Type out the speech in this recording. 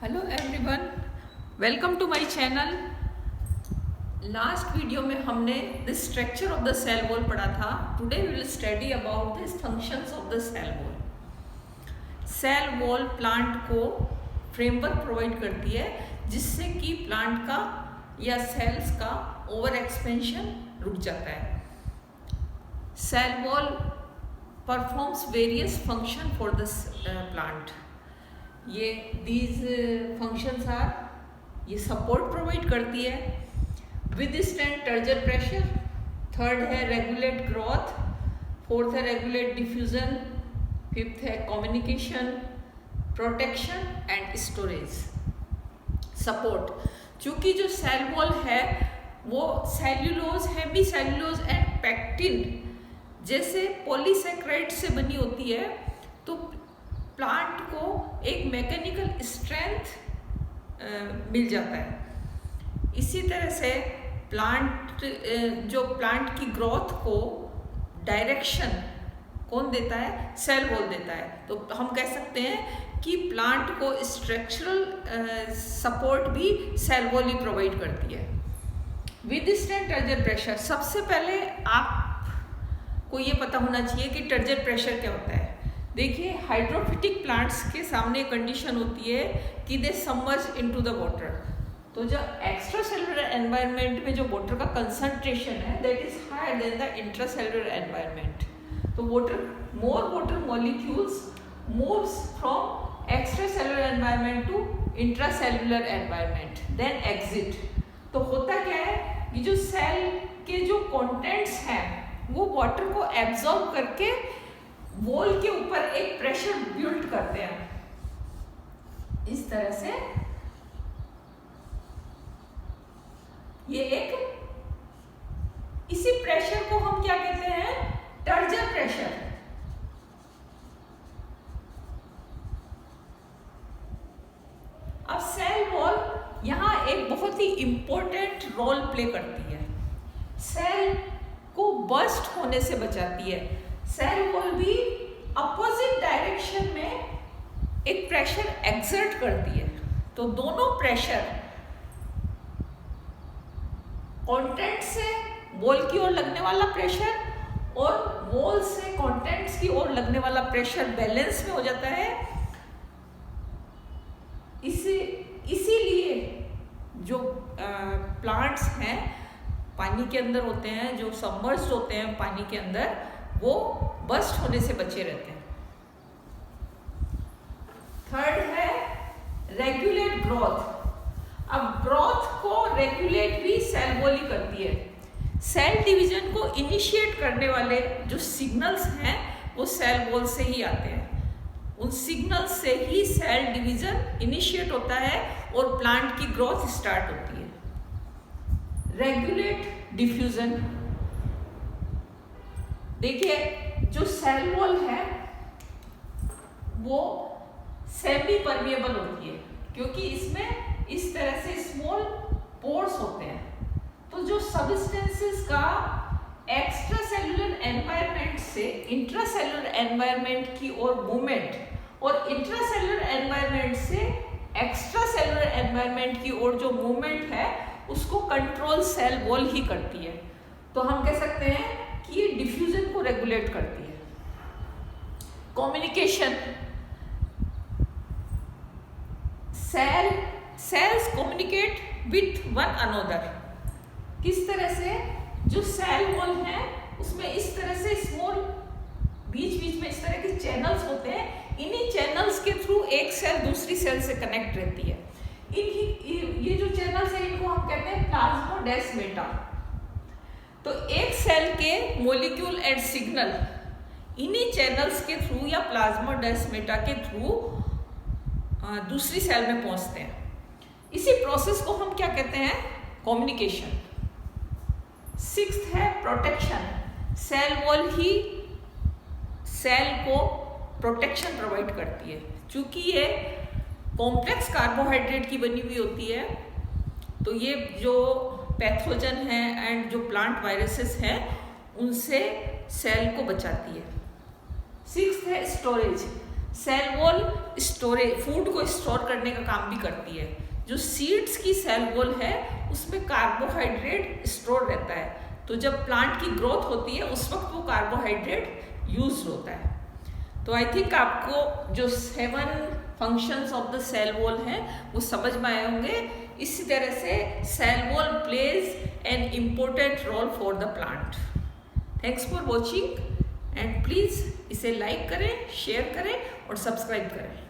Hello everyone, welcome to my channel. Last video में हमने the structure of the cell wall पढ़ा था। Today we will study about the functions of the cell wall. Cell wall plant को framework provide करती है जिससे कि plant का या सेल्स का ओवर एक्सपेंशन रुक जाता है। Cell wall performs various function for the plant. ये दीज फंक्शंस आर, ये सपोर्ट प्रोवाइड करती है, विदस्टैंड टर्जर प्रेशर, थर्ड है रेगुलेट ग्रोथ, फोर्थ है रेगुलेट डिफ्यूजन, फिफ्थ है communication, protection and storage. Support, चूंकि जो सेल वॉल है वो cellulose, hemicellulose and pectin जैसे पॉलीसेक्राइड से बनी होती है, तो प्लांट को एक मैकेनिकल स्ट्रेंथ मिल जाता है। इसी तरह से प्लांट की ग्रोथ को डायरेक्शन कौन देता है? सेल वॉल देता है। तो हम कह सकते हैं कि प्लांट को स्ट्रक्चरल सपोर्ट भी सेल वॉल ही प्रोवाइड करती है। विदस्टैंड टर्जर प्रेशर, सबसे पहले आपको ये पता होना चाहिए कि टर्जर प्रेशर क्या होता है। देखिए, हाइड्रोफिटिक प्लांट्स के सामने कंडीशन होती है कि दे सबमर्ज इनटू द वाटर। तो जब एक्स्ट्रा सेलुलर एनवायरनमेंट में जो वाटर का कंसंट्रेशन है that is higher than the intra cellular environment, तो more water molecules moves from extra cellular environment to intra cellular environment then exit. तो होता क्या है कि जो सेल के जो कंटेंट्स हैं वो वाटर को एब्जॉर्ब करके वॉल के ऊपर एक प्रेशर बिल्ड करते हैं। इस तरह से ये इसी प्रेशर को हम क्या कहते हैं? टर्जर प्रेशर। अब सेल वॉल यहां एक बहुत ही इंपॉर्टेंट रोल प्ले करती है। सेल को बर्स्ट होने से बचाती है। सेल वॉल भी अपोजिट डायरेक्शन में एक प्रेशर एक्सर्ट करती है। तो दोनों प्रेशर, कंटेंट से वॉल की ओर लगने वाला प्रेशर और वॉल से कंटेंट्स की ओर लगने वाला प्रेशर बैलेंस में हो जाता है। इसीलिए जो प्लांट्स हैं पानी के अंदर होते हैं, जो सबमर्ज्ड होते हैं पानी के अंदर, वो बस्ट होने से बचे रहते हैं। थर्ड है रेगुलेट ग्रोथ। अब ग्रोथ को रेगुलेट भी सेल वॉल ही करती है। सेल डिवीजन को इनिशिएट करने वाले जो सिग्नल्स हैं वो सेल वॉल से ही आते हैं। उन सिग्नल्स से ही सेल डिवीजन इनिशिएट होता है और प्लांट की ग्रोथ स्टार्ट होती है। रेगुलेट डिफ्यूजन, देखिए जो सेल वॉल है वो सेमी परमिएबल होती है क्योंकि इसमें इस तरह से स्मॉल पोर्स होते हैं। तो जो सब्सटेंसेस का एक्स्ट्रा सेलुलर एनवायरनमेंट से इंट्रा सेलुलर एनवायरनमेंट की ओर मूवमेंट और इंट्रा सेलुलर एनवायरनमेंट से एक्स्ट्रा सेलुलर एनवायरनमेंट की ओर जो मूवमेंट है उसको कंट्रोल सेल वॉल ही करती है। तो हम कह सकते हैं कि ये डिफ्यूजन को रेगुलेट करती है। Communication, cells communicate with one another. किस तरह से? जो सेल वॉल है उसमें इस तरह से स्मॉल बीच बीच में इस तरह के चैनल्स होते हैं। इन्हीं चैनल्स के थ्रू एक सेल दूसरी सेल से कनेक्ट रहती है। ये जो चैनल्स है इनको हम कहते हैं प्लाज्मोडेस्माटा। तो एक सेल के मॉलिक्यूल एंड सिग्नल इन्हीं चैनल्स के थ्रू या प्लाज्मोडेस्माटा के थ्रू दूसरी सेल में पहुंचते हैं। इसी प्रोसेस को हम क्या कहते हैं? कम्युनिकेशन। सिक्स्थ है प्रोटेक्शन। सेल वॉल ही सेल को प्रोटेक्शन प्रोवाइड करती है। चूंकि ये कॉम्प्लेक्स कार्बोहाइड्रेट की बनी हुई होती है तो ये जो पैथोजन है एंड जो प्लांट वायरसेस हैं उनसे सेल को बचाती है। सिक्स्थ है storage. Cell wall storage, food को स्टोर करने का काम भी करती है। जो सीड्स की सेल वॉल है उसमें कार्बोहाइड्रेट स्टोर रहता है, तो जब प्लांट की ग्रोथ होती है उस वक्त वो कार्बोहाइड्रेट यूज होता है। तो आई थिंक आपको जो 7 functions of the cell wall हैं वो समझ में आए होंगे। इसी तरह से cell wall plays an important role for the plant. Thanks for watching and please इसे लाइक करें, शेयर करें और सब्सक्राइब करें।